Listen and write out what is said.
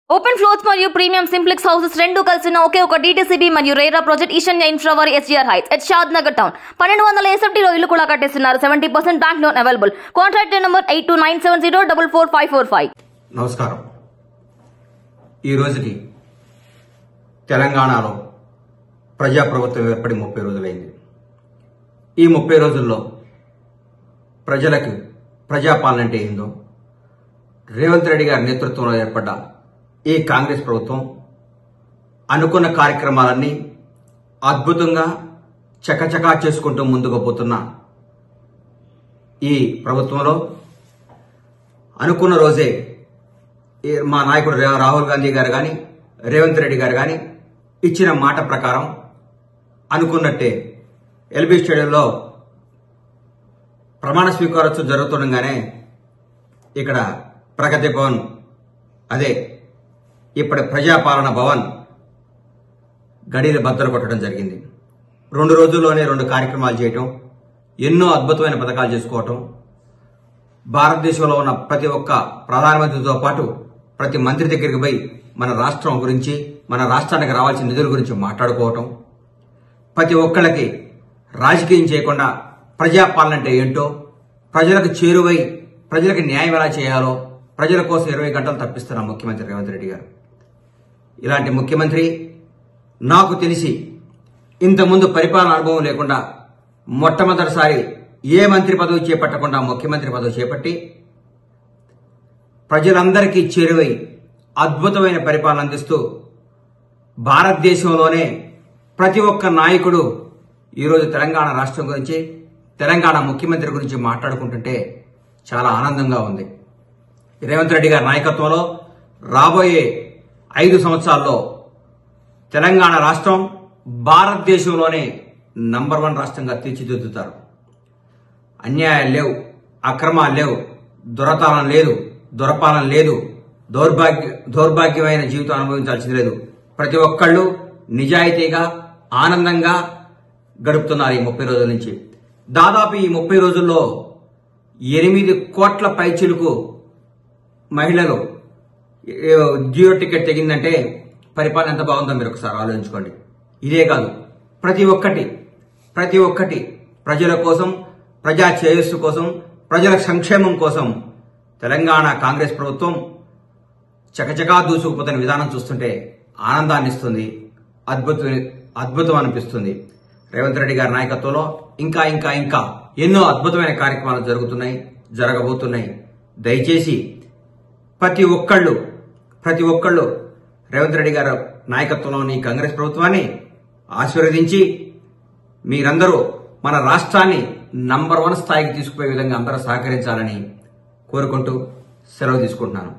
Open floors మరియు premium simplex houses రెండు కలిసిన ఒకే ఒక డీటీసీబీ మరియు రేరా ప్రాజెక్ట్ ఈశాన్య ఇన్ఫ్రావారి SGR heights at Shad Nagar town 1200 ఎస్ఎఫ్టీలో ఇల్లు కూడా కట్టేస్తున్నారు. 70% bank loan available. Contact number 8297044545. నమస్కారం. ఈ రోజుకి తెలంగాణలో ప్రజాప్రభుత్వం ఏర్పడి 30 రోజులైంది. ఈ 30 రోజుల్లో ప్రజలకు ప్రజాపాలన అంటే ఏందో, రేవంత్ రెడ్డి గారి నేతృత్వంలో ఏర్పడ్డ ఈ కాంగ్రెస్ ప్రభుత్వం అనుకున్న కార్యక్రమాలన్నీ అద్భుతంగా చకచకా చేసుకుంటూ ముందుకు పోతున్న ఈ ప్రభుత్వంలో అనుకున్న రోజే మా నాయకుడు రాహుల్ గాంధీ గారు కానీ రేవంత్ రెడ్డి గారు కానీ ఇచ్చిన మాట ప్రకారం అనుకున్నట్టే ఎల్బీ స్టేడియంలో ప్రమాణ స్వీకారోత్సవం జరుగుతుండగానే ఇక్కడ ప్రగతి భవన్, అదే ఇప్పటి ప్రజాపాలన భవన్ గడిలు బద్దలు కొట్టడం జరిగింది. 2 రోజుల్లోనే 2 కార్యక్రమాలు చేయటం, ఎన్నో అద్భుతమైన పథకాలు చేసుకోవటం, భారతదేశంలో ఉన్న ప్రతి ఒక్క ప్రధానమంత్రితో పాటు ప్రతి మంత్రి దగ్గరికి పోయి మన రాష్ట్రం గురించి, మన రాష్ట్రానికి రావాల్సిన నిధుల గురించి మాట్లాడుకోవటం, ప్రతి ఒక్కళ్ళకి రాజకీయం చేయకుండా ప్రజాపాలన అంటే ఏంటో, ప్రజలకు చేరువై ప్రజలకు న్యాయం ఎలా చేయాలో ప్రజల కోసం 20 గంటలు తప్పిస్తున్న ముఖ్యమంత్రి రేవంత్ రెడ్డి గారు. ఇలాంటి ముఖ్యమంత్రి నాకు తెలిసి ఇంతకుముందు పరిపాలన అనుభవం లేకుండా మొట్టమొదటిసారి ఏ మంత్రి పదవి చేపట్టకుండా ముఖ్యమంత్రి పదవి చేపట్టి ప్రజలందరికీ చేరువై అద్భుతమైన పరిపాలన అందిస్తూ భారతదేశంలోనే ప్రతి ఒక్క నాయకుడు ఈరోజు తెలంగాణ రాష్ట్రం గురించి, తెలంగాణ ముఖ్యమంత్రి గురించి మాట్లాడుకుంటుంటే చాలా ఆనందంగా ఉంది. రేవంత్ రెడ్డి గారి నాయకత్వంలో రాబోయే 5 సంవత్సరాల్లో తెలంగాణ రాష్ట్రం భారతదేశంలోనే నంబర్ 1 రాష్ట్రంగా తీర్చిదిద్దుతారు. అన్యాయాలు లేవు, అక్రమాలు లేవు, దురపాలన లేదు, దౌర్భాగ్యమైన జీవితం అనుభవించాల్సింది లేదు. ప్రతి ఒక్కళ్ళు నిజాయితీగా ఆనందంగా గడుపుతున్నారు ఈ 30 రోజుల నుంచి. దాదాపు ఈ 30 రోజుల్లో 8 కోట్ల పైచిలుకు మహిళలు జియో టికెట్ తెగిందంటే పరిపాలన ఎంత బాగుందో మీరు ఒకసారి ఆలోచించుకోండి. ఇదే కాదు, ప్రతి ఒక్కటి ప్రజల కోసం, ప్రజా శ్రేయస్సు కోసం, ప్రజల సంక్షేమం కోసం తెలంగాణ కాంగ్రెస్ ప్రభుత్వం చకచకా దూసుకుపోతున్న విధానం చూస్తుంటే ఆనందాన్ని ఇస్తుంది, అద్భుతం అనిపిస్తుంది. రేవంత్ రెడ్డి గారి నాయకత్వంలో ఇంకా ఎన్నో అద్భుతమైన కార్యక్రమాలు జరగబోతున్నాయి. దయచేసి ప్రతి ఒక్కళ్ళు రేవంత్ రెడ్డి గారి నాయకత్వంలోని కాంగ్రెస్ ప్రభుత్వాన్ని ఆశీర్వదించి మీరందరూ మన రాష్ట్రాన్ని నంబర్ 1 స్థాయికి తీసుకుపోయే విధంగా అందరూ సహకరించాలని కోరుకుంటూ సెలవు తీసుకుంటున్నాను.